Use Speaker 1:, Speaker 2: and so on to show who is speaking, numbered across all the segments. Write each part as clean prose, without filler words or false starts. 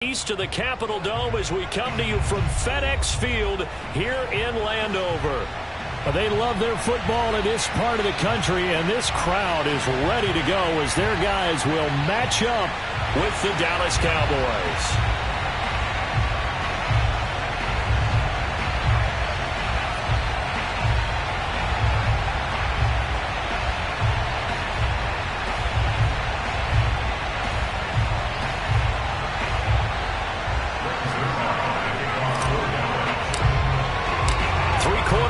Speaker 1: East to the Capitol Dome as we come to you from FedEx Field here in Landover. They love their football in this part of the country, and this crowd is ready to go as their guys will match up with the Dallas Cowboys.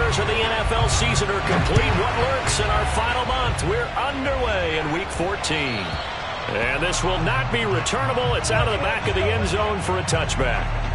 Speaker 1: Of the NFL season are complete. What lurks in our final month? We're underway in Week 14. And this will not be returnable. It's out of the back of the end zone for a touchback.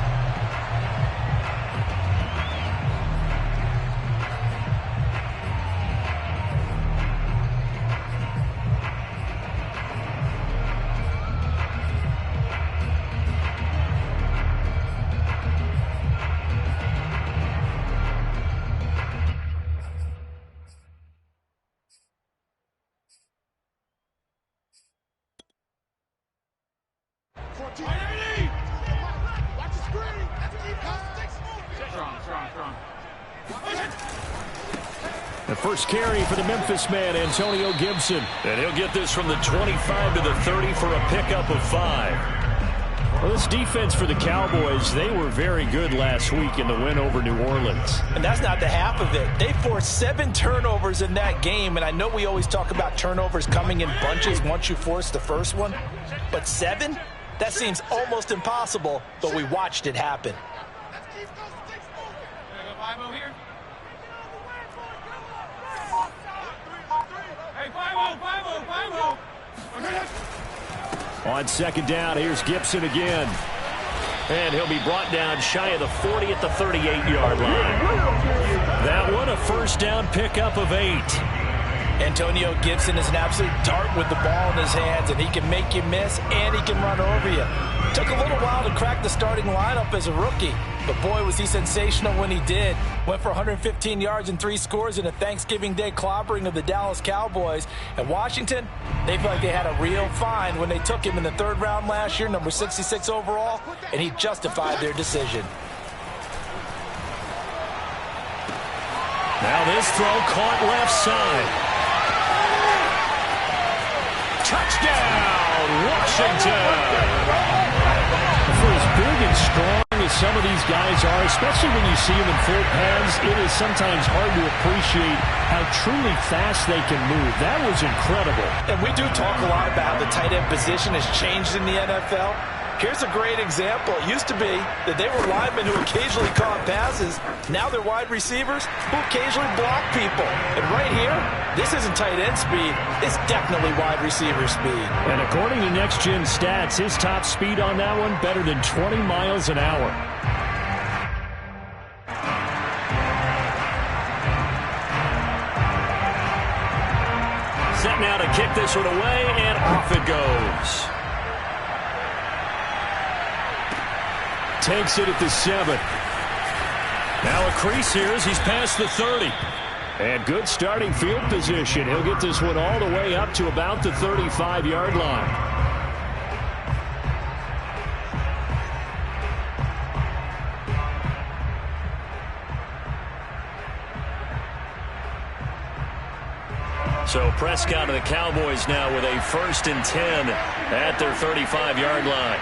Speaker 1: The first carry for the Memphis man, Antonio Gibson. And he'll get this from the 25 to the 30 for a pickup of 5. Well, this defense for the Cowboys, they were very good last week in the win over New Orleans.
Speaker 2: And that's not the half of it. They forced 7 turnovers in that game, and I know we always talk about turnovers coming in bunches once you force the first one. But 7? That seems almost impossible, but we watched it happen.
Speaker 1: On second down, here's Gibson again. And he'll be brought down shy of the 40 at the 38-yard line. That one, a first down pickup of 8.
Speaker 2: Antonio Gibson is an absolute dart with the ball in his hands, and he can make you miss, and he can run over you. Took a little while to crack the starting lineup as a rookie, but boy, was he sensational when he did. Went for 115 yards and 3 scores in a Thanksgiving Day clobbering of the Dallas Cowboys. And Washington, they feel like they had a real find when they took him in the 3rd round last year, number 66 overall, and he justified their decision.
Speaker 1: Now this throw caught left side. Touchdown, Washington! For as big and strong as some of these guys are, especially when you see them in full pads, it is sometimes hard to appreciate how truly fast they can move. That was incredible.
Speaker 2: And we do talk a lot about how the tight end position has changed in the NFL. Here's a great example. It used to be that they were linemen who occasionally caught passes. Now they're wide receivers who occasionally block people. And right here, this isn't tight end speed. It's definitely wide receiver speed.
Speaker 1: And according to Next Gen Stats, his top speed on that one, better than 20 miles an hour. Set now to kick this one away, and off it goes. Takes it at the 7. Now a crease here as he's past the 30. And good starting field position. He'll get this one all the way up to about the 35-yard line. So Prescott and the Cowboys now with a 1st and 10 at their 35-yard line.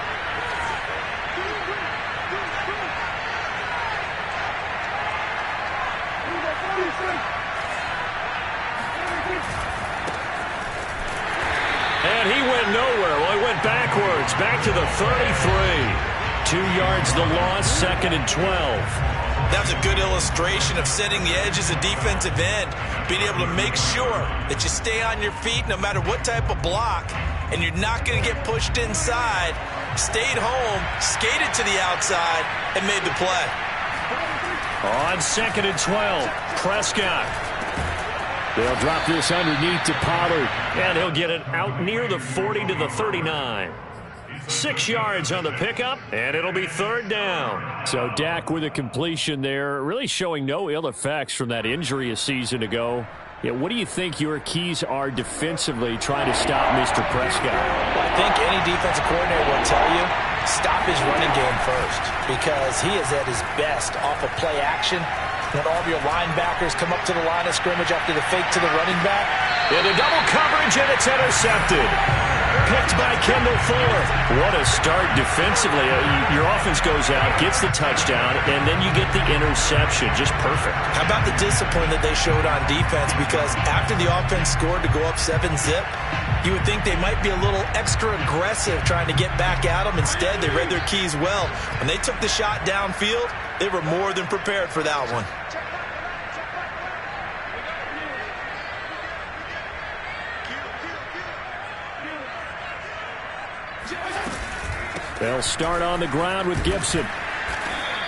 Speaker 1: And he went nowhere. Well, he went backwards, back to the 33. 2 yards the loss, 2nd and 12.
Speaker 3: That was a good illustration of setting the edge as a defensive end, being able to make sure that you stay on your feet no matter what type of block, and you're not going to get pushed inside. Stayed home, skated to the outside, and made the play.
Speaker 1: On 2nd and 12, Prescott. They'll drop this underneath to Pollard, and he'll get it out near the 40 to the 39. 6 yards on the pickup, and it'll be 3rd down. So Dak with a completion there, really showing no ill effects from that injury a season ago. Yeah, what do you think your keys are defensively trying to stop Mr. Prescott?
Speaker 2: Well, I think any defensive coordinator will tell you, stop his running game first, because he is at his best off of play action. When all of your linebackers come up to the line of scrimmage after the fake to the running back.
Speaker 1: Into double coverage, and it's intercepted. Picked by Kendall Fuller. What a start defensively. Your offense goes out, gets the touchdown, and then you get the interception. Just perfect.
Speaker 2: How about the discipline that they showed on defense? Because after the offense scored to go up 7-zip, you would think they might be a little extra aggressive trying to get back at them. Instead, they read their keys well. When they took the shot downfield, they were more than prepared for that one.
Speaker 1: They'll start on the ground with Gibson.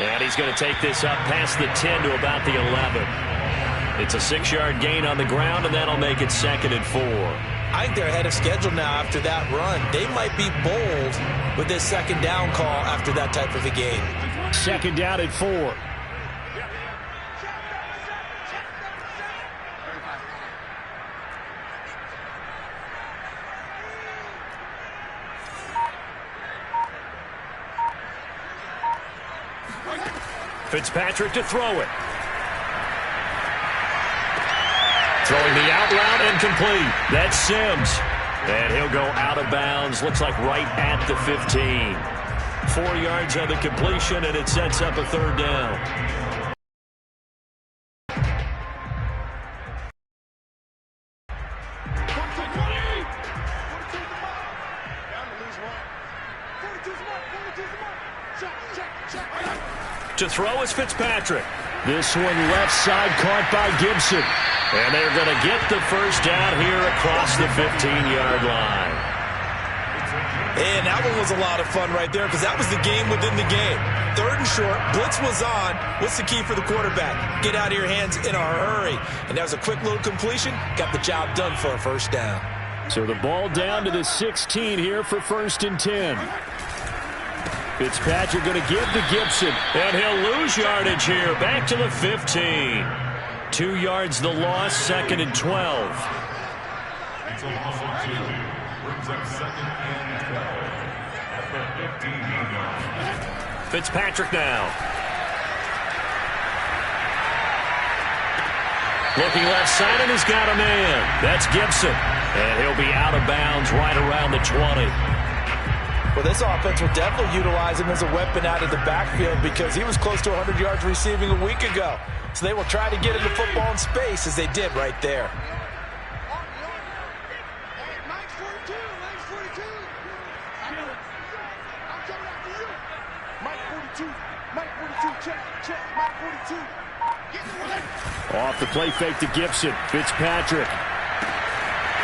Speaker 1: And he's going to take this up past the 10 to about the 11. It's a 6-yard gain on the ground, and that'll make it 2nd and 4.
Speaker 2: I think they're ahead of schedule now after that run. They might be bold with this 2nd down call after that type of a game.
Speaker 1: 2nd down at 4. Fitzpatrick to throw it. Throwing the out route and complete. That's Sims. And he'll go out of bounds. Looks like right at the 15. 4 yards on the completion, and it sets up a 3rd down. To throw is Fitzpatrick. This one left side caught by Gibson. And they're going to get the 1st down here across the 15-yard line.
Speaker 2: And that one was a lot of fun right there because that was the game within the game. 3rd and short, blitz was on. What's the key for the quarterback? Get out of your hands in a hurry. And that was a quick little completion. Got the job done for a 1st down.
Speaker 1: So the ball down to the 16 here for 1st and 10. Fitzpatrick going to give to Gibson, and he'll lose yardage here. Back to the 15. 2 yards the loss, 2nd and 12. Fitzpatrick now. Looking left side, and he's got a man. That's Gibson. And he'll be out of bounds right around the 20.
Speaker 2: Well, this offense will definitely utilize him as a weapon out of the backfield because he was close to 100 yards receiving a week ago. So they will try to get into football in space as they did right there.
Speaker 1: Off the play fake to Gibson. Fitzpatrick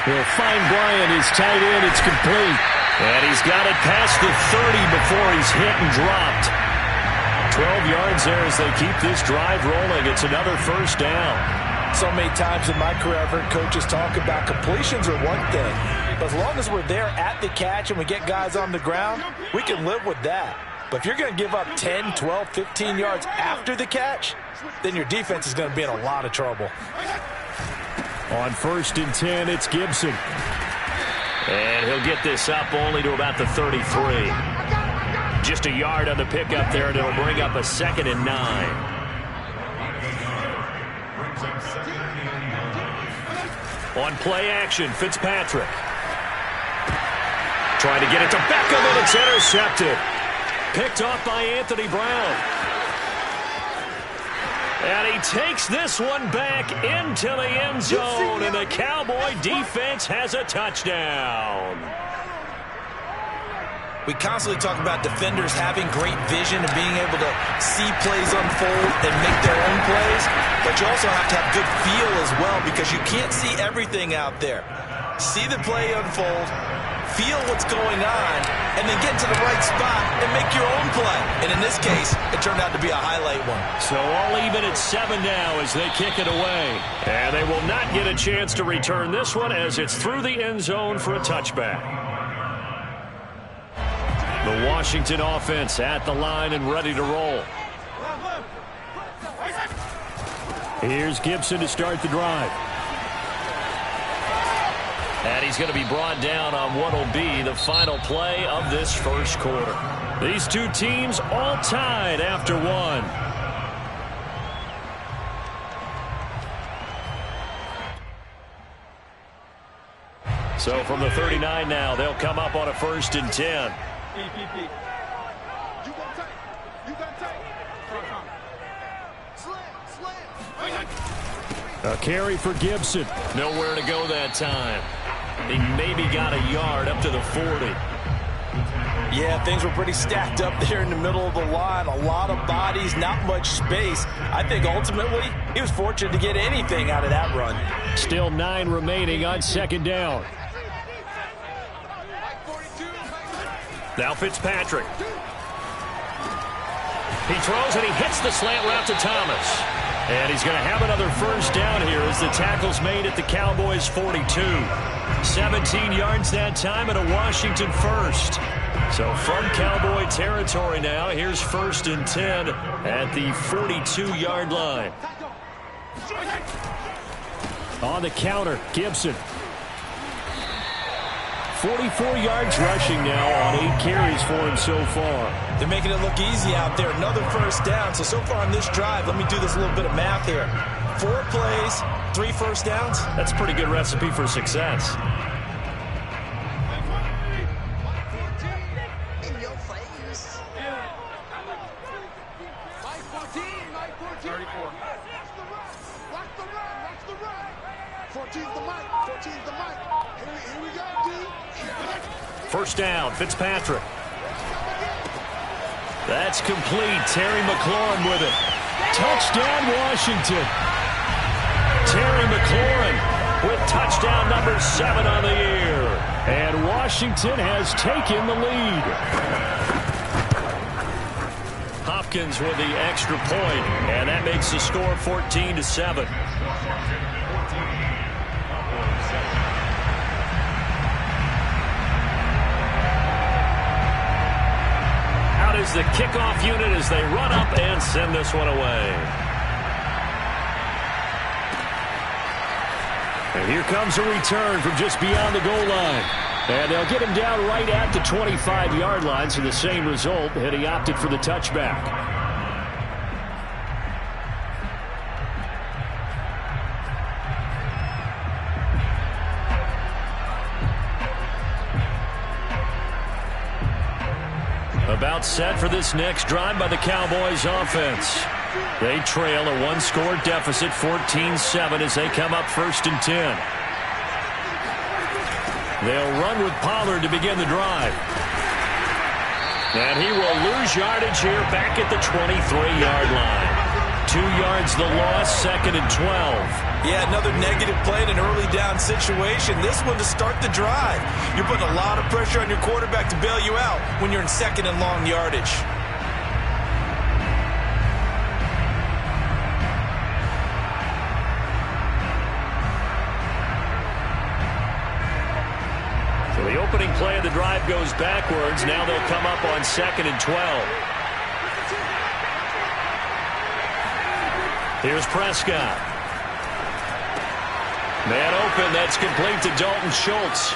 Speaker 1: will find Bryant. His tight end. It's complete. And he's got it past the 30 before he's hit and dropped. 12 yards there as they keep this drive rolling. It's another 1st down.
Speaker 2: So many times in my career, I've heard coaches talk about completions are one thing. But as long as we're there at the catch and we get guys on the ground, we can live with that. But if you're going to give up 10, 12, 15 yards after the catch, then your defense is going to be in a lot of trouble.
Speaker 1: On 1st and 10, it's Gibson. And he'll get this up only to about the 33. Just a yard on the pickup there, and it'll bring up a 2nd and 9. On play action, Fitzpatrick. Trying to get it to Beckham, and it's intercepted. Picked off by Anthony Brown. And he takes this one back into the end zone, and the Cowboy defense has a touchdown.
Speaker 2: We constantly talk about defenders having great vision and being able to see plays unfold and make their own plays, but you also have to have good feel as well because you can't see everything out there. See the play unfold, feel what's going on, and then get to the right spot and make your own play. And in this case, it turned out to be a highlight one.
Speaker 1: So all even at 7 now as they kick it away. And they will not get a chance to return this one as it's through the end zone for a touchback. The Washington offense at the line and ready to roll. Here's Gibson to start the drive. And he's going to be brought down on what will be the final play of this first quarter. These two teams all tied after one. So from the 39 now, they'll come up on a 1st and 10. A carry for Gibson. Nowhere to go that time. He maybe got a yard up to the 40.
Speaker 2: Yeah, things were pretty stacked up there in the middle of the line. A lot of bodies, not much space. I think ultimately he was fortunate to get anything out of that run.
Speaker 1: Still 9 remaining on 2nd down. Now Fitzpatrick. He throws and he hits the slant route to Thomas. And he's going to have another 1st down here as the tackle's made at the Cowboys' 42. 17 yards that time and a Washington 1st. So from Cowboy territory now, here's 1st and 10 at the 42-yard line. On the counter, Gibson. 44 yards rushing now on 8 carries for him so far.
Speaker 2: They're making it look easy out there. Another 1st down. So far on this drive, let me do this little bit of math here. 4 plays, 3 1st downs.
Speaker 1: That's a pretty good recipe for success. First down, Fitzpatrick. That's complete. Terry McLaurin with it. Touchdown, Washington. Terry McLaurin with touchdown number 7 on the year. And Washington has taken the lead. Hopkins with the extra point, and that makes the score 14-7. Is the kickoff unit as they run up and send this one away. And here comes a return from just beyond the goal line. And they'll get him down right at the 25-yard line, so the same result, and he opted for the touchback. About set for this next drive by the Cowboys offense. They trail a 1-score deficit, 14-7, as they come up 1st and 10. They'll run with Pollard to begin the drive. And he will lose yardage here back at the 23-yard line. 2 yards the loss, 2nd and 12.
Speaker 2: Yeah, another negative play in an early down situation. This one to start the drive. You're putting a lot of pressure on your quarterback to bail you out when you're in 2nd and long yardage.
Speaker 1: So the opening play of the drive goes backwards. Now they'll come up on 2nd and 12. Here's Prescott. Man open, that's complete to Dalton Schultz.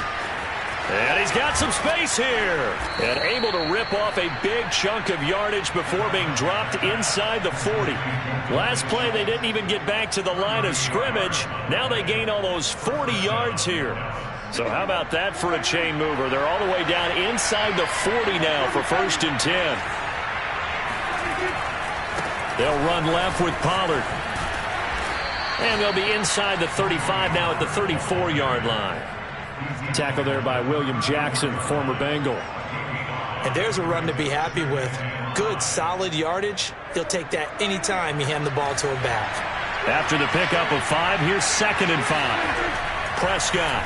Speaker 1: And he's got some space here. And able to rip off a big chunk of yardage before being dropped inside the 40. Last play, they didn't even get back to the line of scrimmage. Now they gain almost 40 yards here. So how about that for a chain mover? They're all the way down inside the 40 now for 1st and 10. They'll run left with Pollard. And they'll be inside the 35 now at the 34-yard line. Tackle there by William Jackson, former Bengal.
Speaker 2: And there's a run to be happy with. Good, solid yardage. He'll take that anytime you hand the ball to him back.
Speaker 1: After the pickup of 5, here's 2nd and 5. Prescott.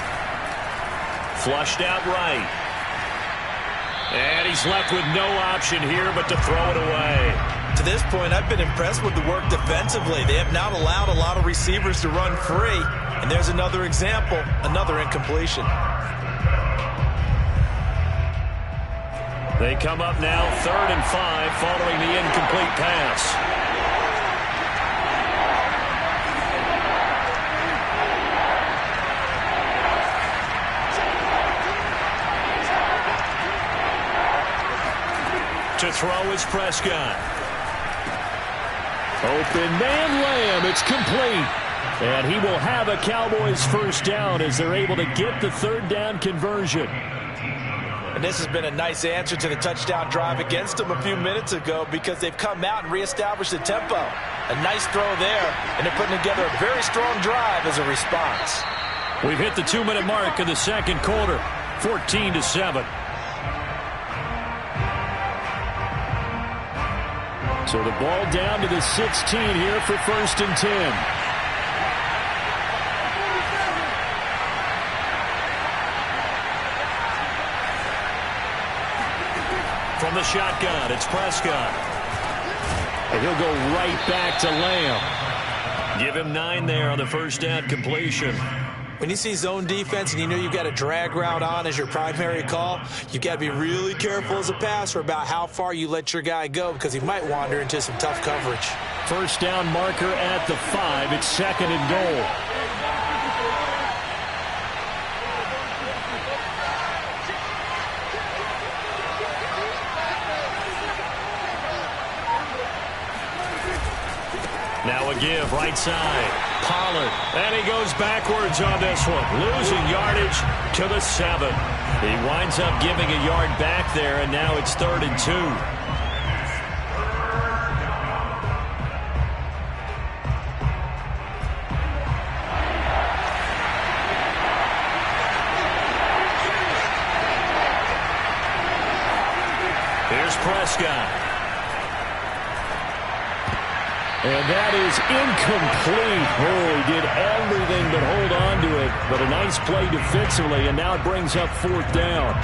Speaker 1: Flushed out right. And he's left with no option here but to throw it away.
Speaker 2: To this point, I've been impressed with the work defensively. They have not allowed a lot of receivers to run free. And there's another example, another incompletion.
Speaker 1: They come up now 3rd and 5 following the incomplete pass. To throw is Prescott. Open man Lamb. It's complete. And he will have a Cowboys first down as they're able to get the third down conversion.
Speaker 2: And this has been a nice answer to the touchdown drive against them a few minutes ago because they've come out and reestablished the tempo. A nice throw there, and they're putting together a very strong drive as a response.
Speaker 1: We've hit the 2-minute mark of the second quarter, 14-7. So the ball down to the 16 here for 1st and 10. From the shotgun, it's Prescott. And he'll go right back to Lamb. Give him 9 there on the first down completion.
Speaker 3: When you see zone defense and you know you've got a drag route on as your primary call, you've got to be really careful as a passer about how far you let your guy go because he might wander into some tough coverage.
Speaker 1: First down marker at the 5. It's 2nd and goal. Now a give, right side. Pollard. And he goes backwards on this one. Losing yardage to the 7. He winds up giving a yard back there, and now it's 3rd and 2. Here's Prescott. And that is incomplete. Oh, he did everything but hold on to it. But a nice play defensively, and now it brings up 4th down.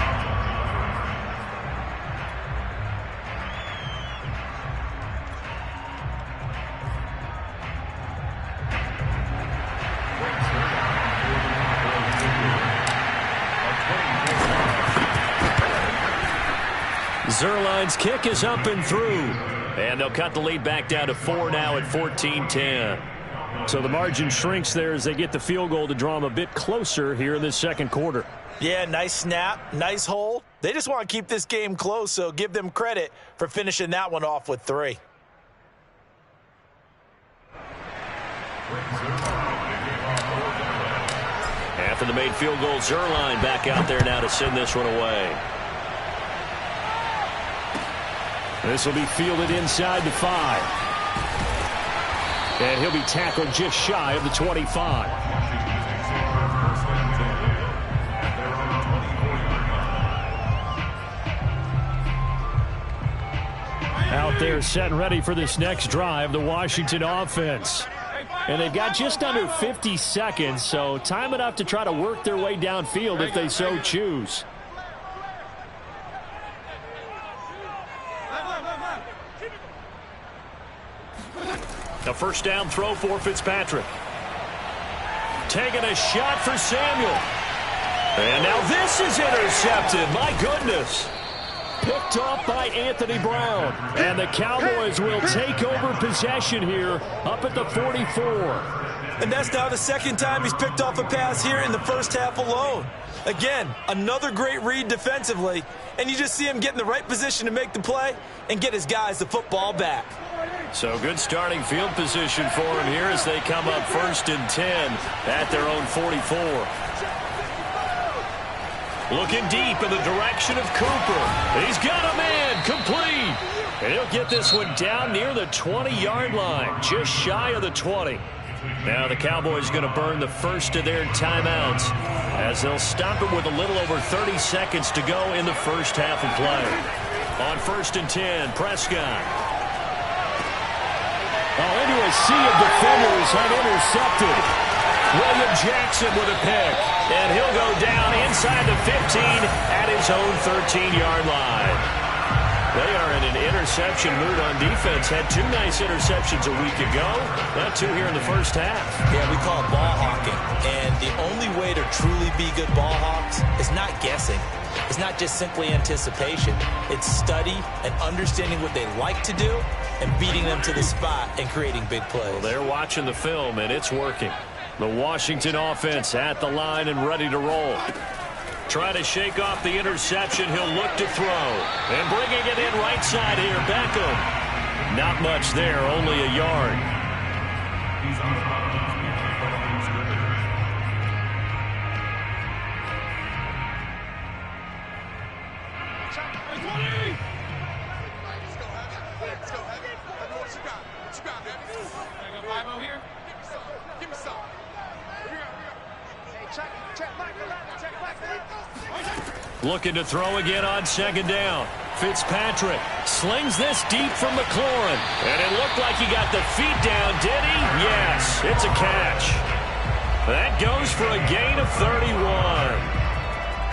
Speaker 1: Zerline's kick is up and through. And they'll cut the lead back down to 4 now at 14-10. So the margin shrinks there as they get the field goal to draw them a bit closer here in this second quarter.
Speaker 2: Yeah, nice snap, nice hole. They just want to keep this game close, so give them credit for finishing that one off with 3.
Speaker 1: After the made field goal, Zerline back out there now to send this one away. This will be fielded inside the 5. And he'll be tackled just shy of the 25. Out there set and ready for this next drive, the Washington offense. And they've got just under 50 seconds, so time enough to try to work their way downfield if they so choose. A first down throw for Fitzpatrick. Taking a shot for Samuel. And now this is intercepted. My goodness. Picked off by Anthony Brown. And the Cowboys will take over possession here up at the 44.
Speaker 3: And that's now the second time he's picked off a pass here in the first half alone. Again, another great read defensively. And you just see him get in the right position to make the play and get his guys the football back.
Speaker 1: So good starting field position for him here as they come up 1st and 10 at their own 44. Looking deep in the direction of Cooper. He's got a man complete. And he'll get this one down near the 20-yard line, just shy of the 20. Now the Cowboys going to burn the first of their timeouts as they'll stop it with a little over 30 seconds to go in the first half of play. On 1st and 10, Prescott. Into a sea of defenders and intercepted. William Jackson with a pick. And he'll go down inside the 15 at his own 13-yard line. They are in an interception mood on defense. Had 2 nice interceptions a week ago. Now 2 here in the first half.
Speaker 3: Yeah, we call it ball hawking. And the only way to truly be good ball hawks is not guessing. It's not just simply anticipation. It's study and understanding what they like to do and beating them to the spot and creating big plays.
Speaker 1: Well, they're watching the film, and it's working. The Washington offense at the line and ready to roll. Trying to shake off the interception. He'll look to throw. And bringing it in right side here, Beckham. Not much there, only a yard. Looking to throw again on second down. Fitzpatrick slings this deep from McLaurin. And it looked like he got the feet down, did he? Yes, it's a catch. That goes for a gain of 31.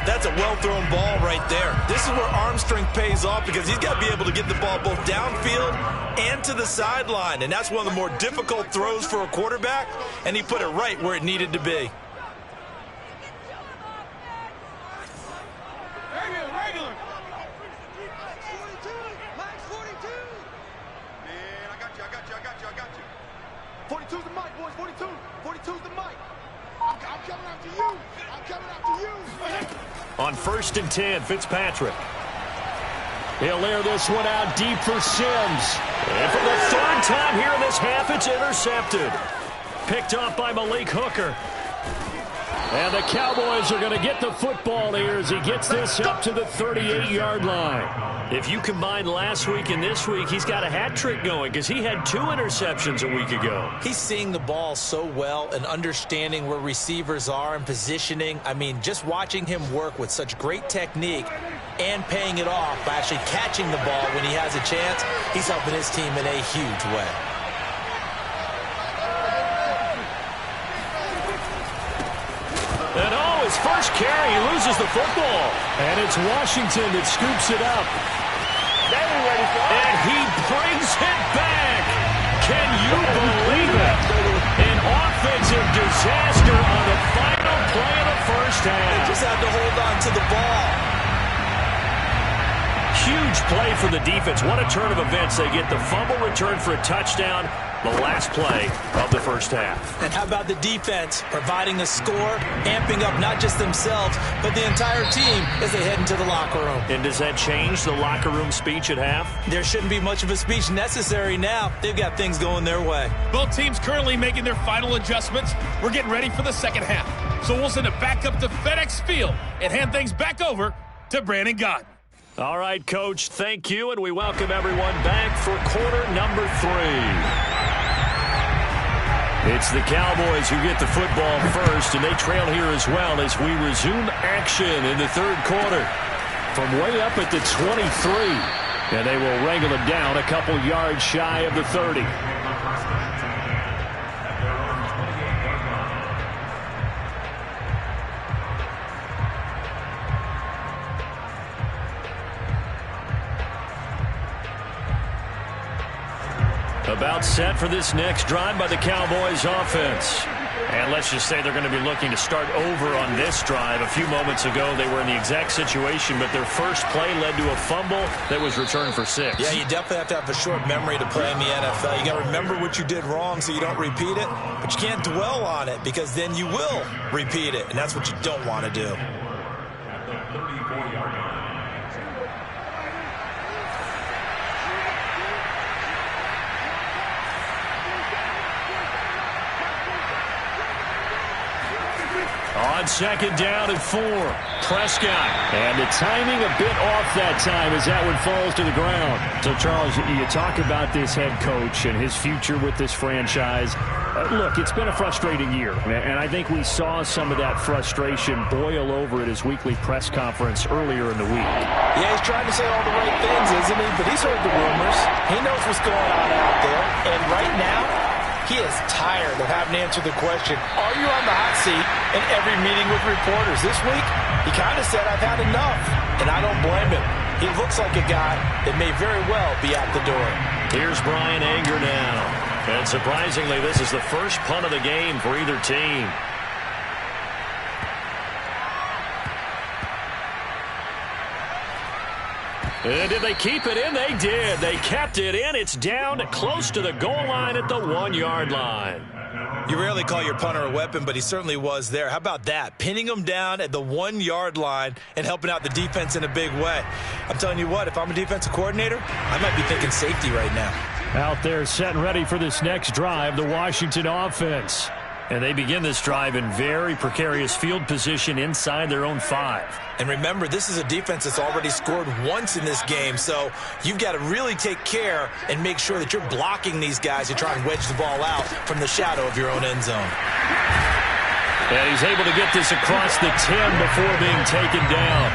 Speaker 3: That's a well-thrown ball right there. This is where arm strength pays off because he's got to be able to get the ball both downfield and to the sideline. And that's one of the more difficult throws for a quarterback, and he put it right where it needed to be.
Speaker 4: Regular.
Speaker 5: Max 42. Man, I got you. 42's the mic, boys. 42's the mic. I'm coming after you.
Speaker 1: On 1st and 10, Fitzpatrick. He'll air this one out deep for Sims. And for the third time here in this half, it's intercepted. Picked off by Malik Hooker. And the Cowboys are going to get the football here as he gets this up to the 38-yard line. If you combine last week and this week, he's got a hat trick going because he had 2 interceptions a week ago.
Speaker 2: He's seeing the ball so well and understanding where receivers are and positioning. I mean, just watching him work with such great technique and paying it off by actually catching the ball when he has a chance, he's helping his team in a huge way.
Speaker 1: And his first carry, he loses the football. And it's Washington that scoops it up. And he brings it back. Can you believe it? An offensive disaster on the final play of the first half.
Speaker 3: They just had to hold on to the ball.
Speaker 1: Huge play for the defense. What a turn of events. They get the fumble return for a touchdown. The last play of the first half.
Speaker 2: And how about the defense providing a score, amping up not just themselves, but the entire team as they head into the locker room.
Speaker 1: And does that change the locker room speech at half?
Speaker 2: There shouldn't be much of a speech necessary now. They've got things going their way.
Speaker 4: Both teams currently making their final adjustments. We're getting ready for the second half. So we'll send it back up to FedEx Field and hand things back over to Brandon Gott.
Speaker 1: All right, Coach, thank you, and we welcome everyone back for quarter number 3. It's the Cowboys who get the football first, and they trail here as well as we resume action in the third quarter from way up at the 23. And they will wrangle it down a couple yards shy of the 30. About set for this next drive by the Cowboys offense. And let's just say they're going to be looking to start over on this drive. A few moments ago, they were in the exact situation, but their first play led to a fumble that was returned for 6.
Speaker 2: Yeah, you definitely have to have a short memory to play in the NFL. You got to remember what you did wrong so you don't repeat it, but you can't dwell on it because then you will repeat it, and that's what you don't want to do.
Speaker 1: On second down and 4, Prescott. And the timing a bit off that time as that one falls to the ground.
Speaker 6: So, Charles, you talk about this head coach and his future with this franchise. Look, it's been a frustrating year, and I think we saw some of that frustration boil over at his weekly press conference earlier in the week.
Speaker 2: Yeah, he's trying to say all the right things, isn't he? But he's heard the rumors. He knows what's going on out there. And right now, he is tired of having to answer the question, are you on the hot seat in every meeting with reporters? This week, he kind of said, I've had enough, and I don't blame him. He looks like a guy that may very well be out the door.
Speaker 1: Here's Brian Anger now. And surprisingly, this is the first punt of the game for either team. And did they keep it in? They did. They kept it in. It's down close to the goal line at the 1-yard line.
Speaker 3: You rarely call your punter a weapon, but he certainly was there. How about that? Pinning him down at the 1-yard line and helping out the defense in a big way. I'm telling you what, if I'm a defensive coordinator, I might be thinking safety right now.
Speaker 6: Out there set and ready for this next drive, the Washington offense. And they begin this drive in very precarious field position inside their own 5.
Speaker 3: And remember, this is a defense that's already scored once in this game, so you've got to really take care and make sure that you're blocking these guys who try and wedge the ball out from the shadow of your own end zone.
Speaker 6: And he's able to get this across the 10 before being taken down.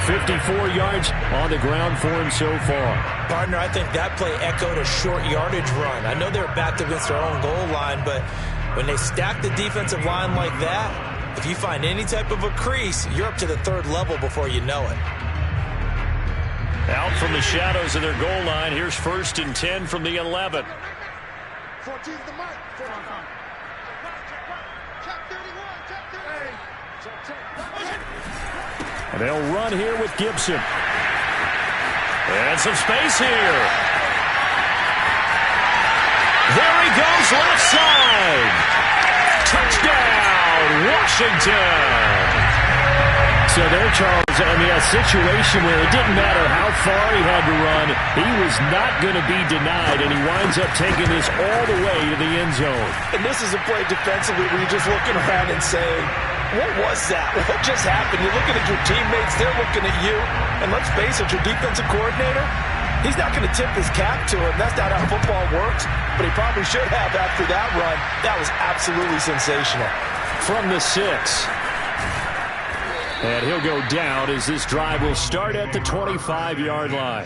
Speaker 6: 54 yards on the ground for him so far.
Speaker 3: Partner, I think that play echoed a short yardage run. I know they're backed against their own goal line, but when they stack the defensive line like that, if you find any type of a crease, you're up to the 3rd level before you know it.
Speaker 6: Out from the shadows of their goal line, here's 1st and 10 from the 11.
Speaker 5: 14's the mic.
Speaker 6: And they'll run here with Gibson. And some space here. There he goes, left side. Touchdown, Washington. So there, Charles, I mean, a situation where it didn't matter how far he had to run, he was not going to be denied, and he winds up taking this all the way to the end zone.
Speaker 2: And this is a play defensively where you're just looking around and saying, what was that? What just happened? You're looking at your teammates, they're looking at you, and let's face it, your defensive coordinator, he's not going to tip his cap to him. That's not how football works, but he probably should have after that run. That was absolutely sensational.
Speaker 6: From the 6. And he'll go down as this drive will start at the 25-yard line.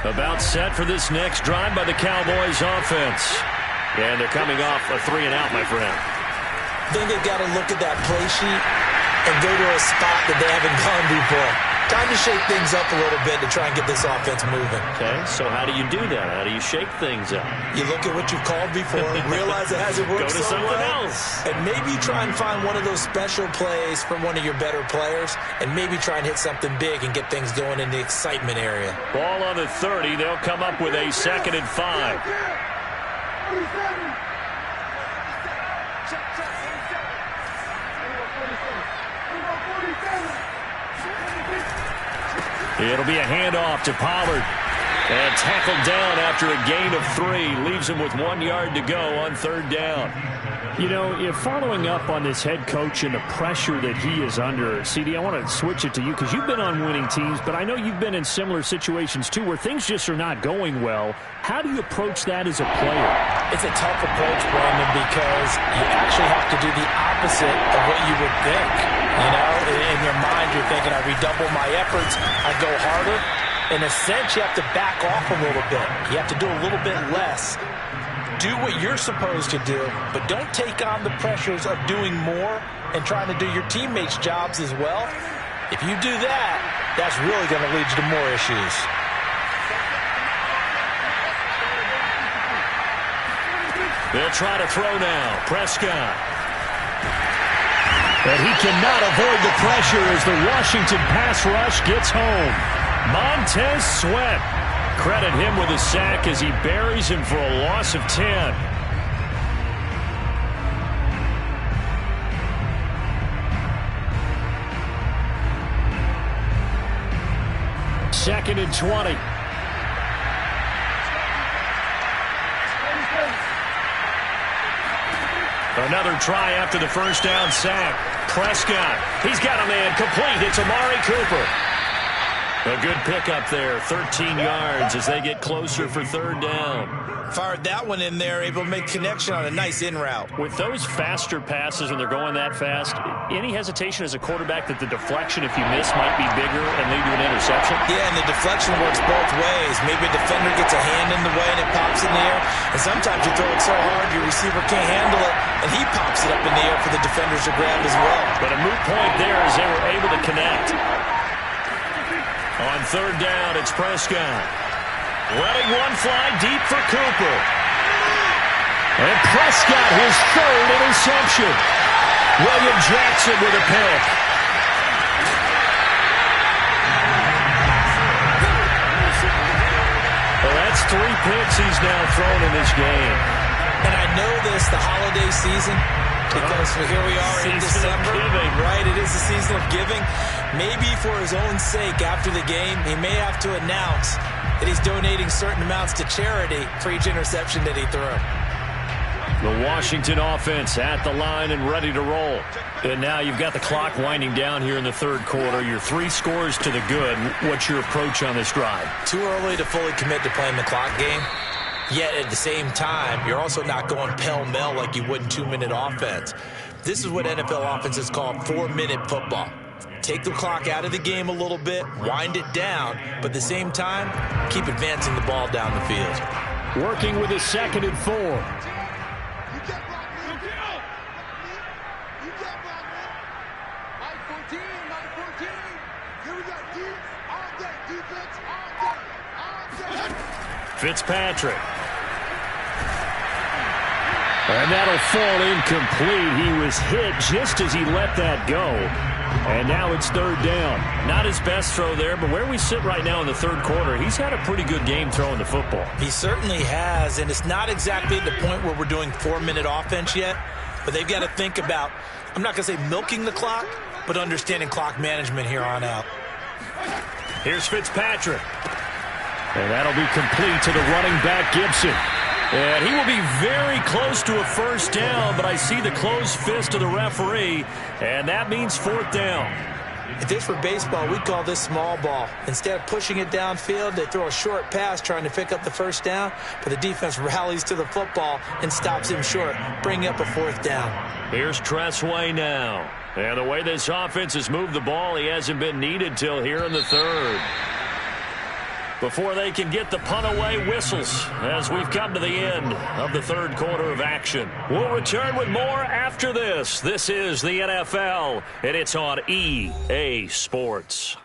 Speaker 6: About set for this next drive by the Cowboys offense. And they're coming off a 3-and-out, my friend.
Speaker 3: I think they've got to look at that play sheet and go to a spot that they haven't gone before. Time to shake things up a little bit to try and get this offense moving.
Speaker 6: Okay, so how do you do that? How do you shake things up?
Speaker 3: You look at what you've called before, realize it hasn't worked
Speaker 6: Go to
Speaker 3: so
Speaker 6: something
Speaker 3: well,
Speaker 6: else.
Speaker 3: and maybe try and find one of those special plays from one of your better players, and maybe try and hit something big and get things going in the excitement area.
Speaker 6: Ball on the 30. They'll come up with a 2nd and 5. It'll be a handoff to Pollard. And tackled down after a gain of 3. Leaves him with 1 yard to go on 3rd down. You know, if following up on this head coach and the pressure that he is under, CD, I want to switch it to you because you've been on winning teams, but I know you've been in similar situations too where things just are not going well. How do you approach that as a player?
Speaker 2: It's a tough approach, Brandon, because you actually have to do the opposite of what you would think. You know, in your mind, you're thinking, I redouble my efforts, I go harder. In a sense, you have to back off a little bit. You have to do a little bit less. Do what you're supposed to do, but don't take on the pressures of doing more and trying to do your teammates' jobs as well. If you do that, that's really going to lead you to more issues.
Speaker 6: They'll try to throw now. Prescott. But he cannot avoid the pressure as the Washington pass rush gets home. Montez Sweat. Credit him with a sack as he buries him for a loss of 10. Second and 20. Another try after the first down sack. Prescott, he's got a man complete. It's Amari Cooper. A good pickup there, 13 yards as they get closer for 3rd down.
Speaker 3: Fired that one in there, able to make connection on a nice in route.
Speaker 6: With those faster passes when they're going that fast, any hesitation as a quarterback that the deflection, if you miss, might be bigger and lead to an interception?
Speaker 3: Yeah, and the deflection works both ways. Maybe a defender gets a hand in the way and it pops in the air. And sometimes you throw it so hard your receiver can't handle it, and he pops it up in the air for the defenders to grab as well.
Speaker 6: But a moot point there as they were able to connect. On 3rd down, it's Prescott. Letting one fly deep for Cooper. And Prescott, his 3rd interception.
Speaker 1: William Jackson with a pick. Well, that's 3 picks he's now thrown in this game.
Speaker 2: And I know this, the holiday season, because here we are in December. Right, it is the season of giving. Maybe for his own sake, after the game, he may have to announce that he's donating certain amounts to charity for each interception that he threw.
Speaker 1: The Washington offense at the line and ready to roll. And now you've got the clock winding down here in the third quarter. You're 3 scores to the good. What's your approach on this drive?
Speaker 2: Too early to fully commit to playing the clock game. Yet at the same time, you're also not going pell-mell like you would in 2-minute offense. This is what NFL offenses call 4-minute football. Take the clock out of the game a little bit, wind it down, but at the same time, keep advancing the ball down the field.
Speaker 1: Working with a 2nd and 4.
Speaker 5: You can't block me. You can't block me. Mike 14, Mike 14. Here we go. Deep, all day. Defense, all day. All day.
Speaker 1: Fitzpatrick. And that'll fall incomplete. He was hit just as he let that go. And now it's 3rd down. Not his best throw there, but where we sit right now in the third quarter, he's had a pretty good game throwing the football.
Speaker 2: He certainly has, and it's not exactly at the point where we're doing 4-minute offense yet, but they've got to think about, I'm not going to say milking the clock, but understanding clock management here on out.
Speaker 1: Here's Fitzpatrick. And that'll be complete to the running back, Gibson. And he will be very close to a 1st down, but I see the closed fist of the referee, and that means 4th down.
Speaker 2: If this were baseball, we'd call this small ball. Instead of pushing it downfield, they throw a short pass trying to pick up the 1st down, but the defense rallies to the football and stops him short, bringing up a 4th down.
Speaker 1: Here's Tressway now. And the way this offense has moved the ball, he hasn't been needed till here in the 3rd. Before they can get the punt away, whistles as we've come to the end of the 3rd quarter of action. We'll return with more after this. This is the NFL, and it's on EA Sports.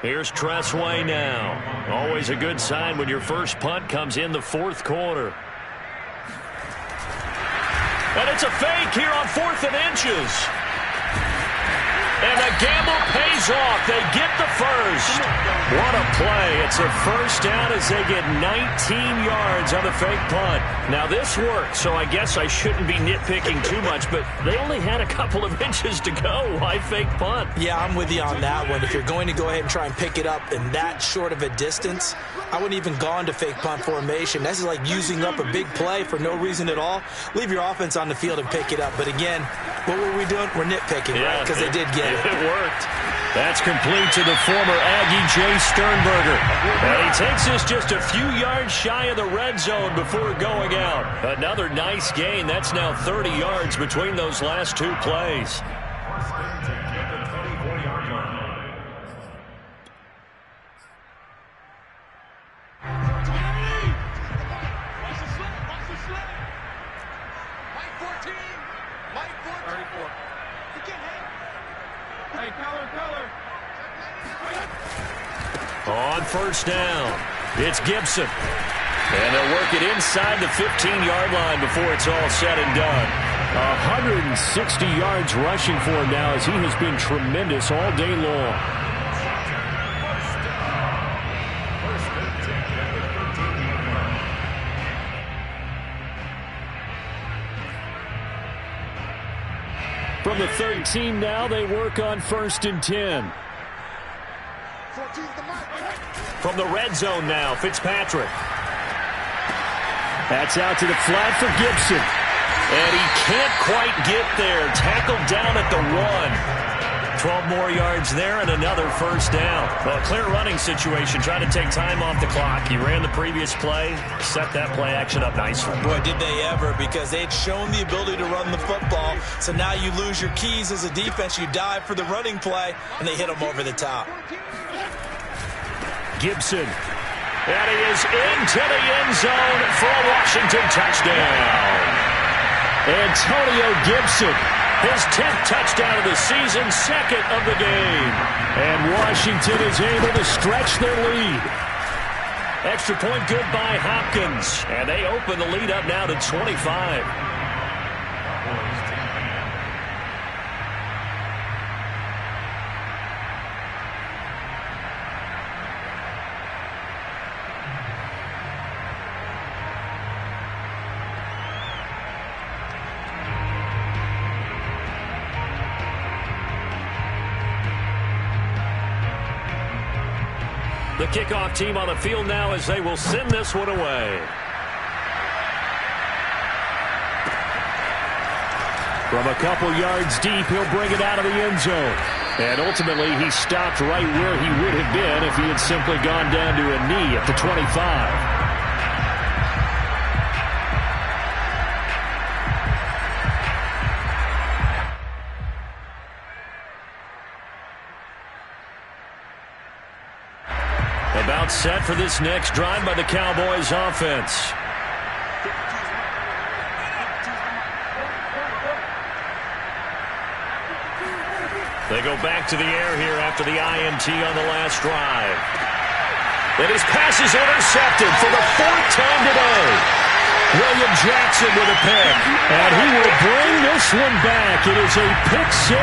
Speaker 1: Here's Tressway now. Always a good sign when your first punt comes in the 4th quarter. And it's a fake here on 4th and inches. And the gamble pays off. They get the first. What a play. It's a 1st down as they get 19 yards on the fake punt. Now, this worked, so I guess I shouldn't be nitpicking too much, but they only had a couple of inches to go. Why fake punt?
Speaker 2: Yeah, I'm with you on that one. If you're going to go ahead and try and pick it up in that short of a distance, I wouldn't even gone to fake punt formation. This is like using up a big play for no reason at all. Leave your offense on the field and pick it up. But again, what were we doing? We're nitpicking, right? Because they did get it.
Speaker 1: It worked. That's complete to the former Aggie, Jay Sternberger. And he takes this just a few yards shy of the red zone before going out. Another nice gain. That's now 30 yards between those last 2 plays. On 1st down, it's Gibson. And they'll work it inside the 15-yard line before it's all said and done. 160 yards rushing for him now as he has been tremendous all day long. From the 13 now, they work on 1st and 10. From the red zone now, Fitzpatrick. That's out to the flat for Gibson. And he can't quite get there. Tackled down at the 1. 12 more yards there and another 1st down. Well, clear running situation. Trying to take time off the clock. He ran the previous play. Set that play action up nicely.
Speaker 2: Boy, did they ever, because they'd shown the ability to run the football. So now you lose your keys as a defense. You dive for the running play, and they hit him over the top.
Speaker 1: Gibson. And he is into the end zone for a Washington touchdown. Antonio Gibson, his 10th touchdown of the season, 2nd of the game. And Washington is able to stretch their lead. Extra point good by Hopkins. And they open the lead up now to 25. The kickoff team on the field now as they will send this one away. From a couple yards deep, he'll bring it out of the end zone. And ultimately, he stopped right where he would have been if he had simply gone down to a knee at the 25. About set for this next drive by the Cowboys offense. They go back to the air here after the INT on the last drive. And his pass is intercepted for the 4th time today. William Jackson with a pick. And he will bring this one back. It is a pick 6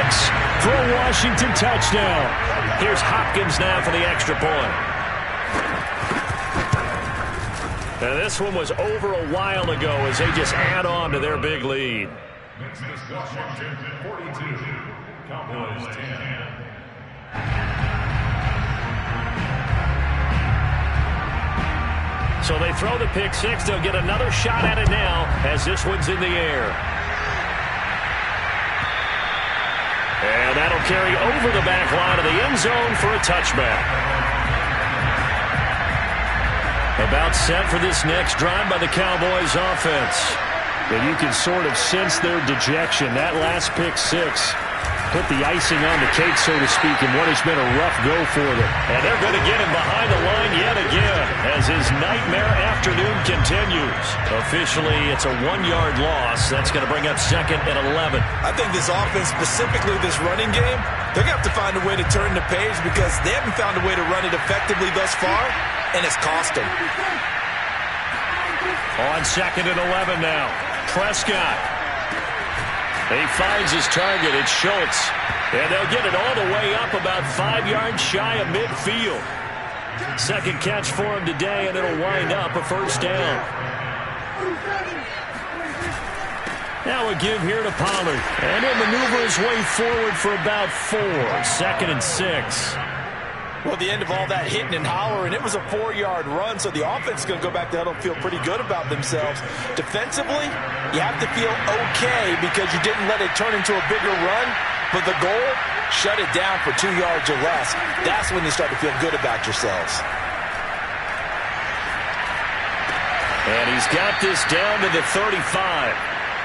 Speaker 1: for a Washington touchdown. Here's Hopkins now for the extra point. Now this one was over a while ago as they just add on to their big lead.
Speaker 7: Next is Washington 42, Cowboys 10.
Speaker 1: So they throw the pick 6. They'll get another shot at it now as this one's in the air. And that'll carry over the back line of the end zone for a touchback. About set for this next drive by the Cowboys offense. And you can sort of sense their dejection. That last pick 6 put the icing on the cake, so to speak, in what has been a rough go for them. And they're going to get him behind the line yet again as his nightmare afternoon continues. Officially, it's a 1-yard loss. That's going to bring up 2nd and 11.
Speaker 3: I think this offense, specifically this running game, they're going to have to find a way to turn the page because they haven't found a way to run it effectively thus far, and it's cost them.
Speaker 1: On 2nd and 11 now. Prescott. He finds his target. It's Schultz. And they'll get it all the way up about 5 yards shy of midfield. Second catch for him today, and it'll wind up a first down. Now a give here to Pollard. And he'll maneuver his way forward for about 4. 2nd and 6.
Speaker 2: Well, the end of all that hitting and hollering, it was a 4-yard run, so the offense is going to go back to huddle and feel pretty good about themselves. Defensively, you have to feel okay because you didn't let it turn into a bigger run, but the goal, shut it down for 2 yards or less. That's when you start to feel good about yourselves.
Speaker 1: And he's got this down to the 35.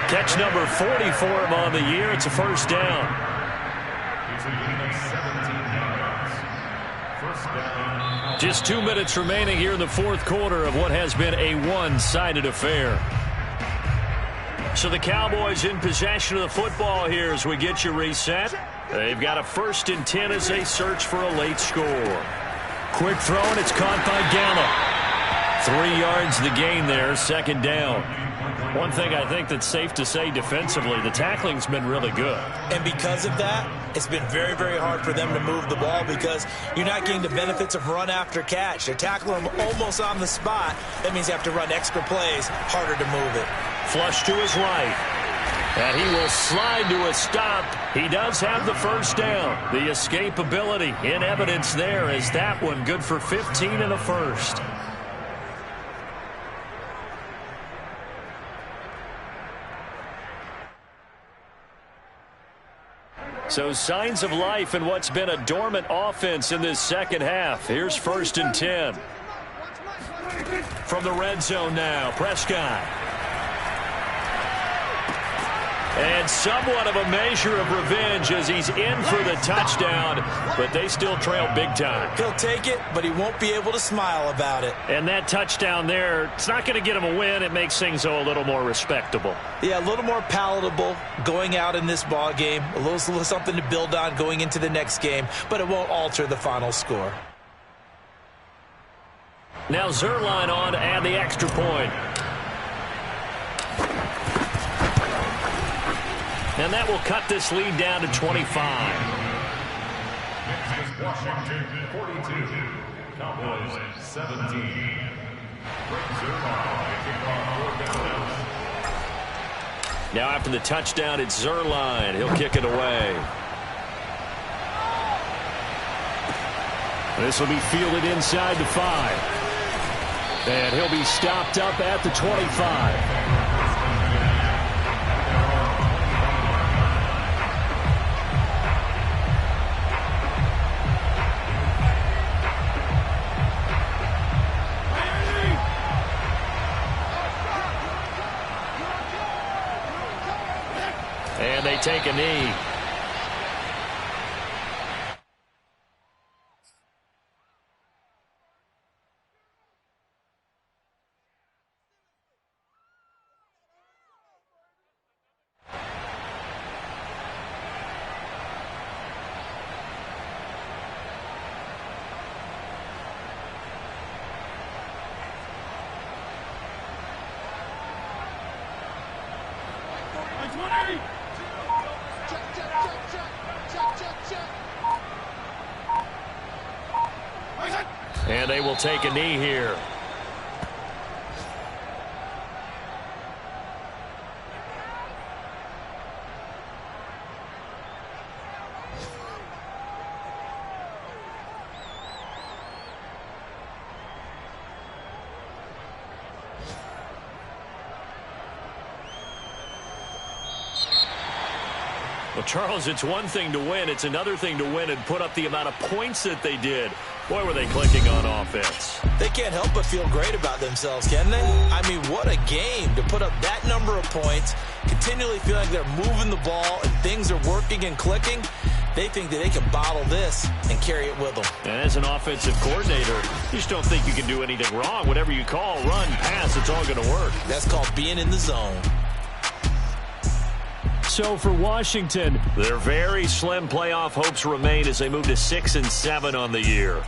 Speaker 1: Catch number 40 for him on the year. It's a first down. Just 2 minutes remaining here in the 4th quarter of what has been a one-sided affair. So the Cowboys in possession of the football here as we get you reset. They've got a 1st and 10 as they search for a late score. Quick throw, and it's caught by Gallup. 3 yards the gain there, 2nd down. One thing I think that's safe to say defensively, the tackling's been really good.
Speaker 3: And because of that, it's been very, very hard for them to move the ball because you're not getting the benefits of run after catch. They're tackling them almost on the spot. That means they have to run extra plays, harder to move it.
Speaker 1: Flush to his right. And he will slide to a stop. He does have the first down. The escapability in evidence there is that one good for 15 in the first. So signs of life in what's been a dormant offense in this second half. Here's 1st and 10. From the red zone now, Prescott. And somewhat of a measure of revenge as he's in for the touchdown, but they still trail big time.
Speaker 3: He'll take it, but he won't be able to smile about it.
Speaker 1: And that touchdown there, it's not going to get him a win. It makes things, though, a little more respectable.
Speaker 3: Yeah, a little more palatable going out in this ball game. A little something to build on going into the next game, but it won't alter the final score.
Speaker 1: Now Zerline on to add the extra point. And that will cut this lead down to 25.
Speaker 7: Next is Washington 42, Cowboys 17.
Speaker 1: Now after the touchdown, it's Zerline. He'll kick it away.
Speaker 6: This will be fielded inside the 5. And he'll be stopped up at the 25.
Speaker 1: And they take a knee. And they will take a knee here. Well, Charles, it's one thing to win. It's another thing to win and put up the amount of points that they did. Boy, were they clicking on offense.
Speaker 2: They can't help but feel great about themselves, can they? I mean, what a game to put up that number of points, continually feeling like they're moving the ball and things are working and clicking. They think that they can bottle this and carry it with them.
Speaker 1: And as an offensive coordinator, you just don't think you can do anything wrong. Whatever you call, run, pass, it's all going to work.
Speaker 2: That's called being in the zone.
Speaker 6: So for Washington,
Speaker 1: their very slim playoff hopes remain as they move to 6-7 on the year.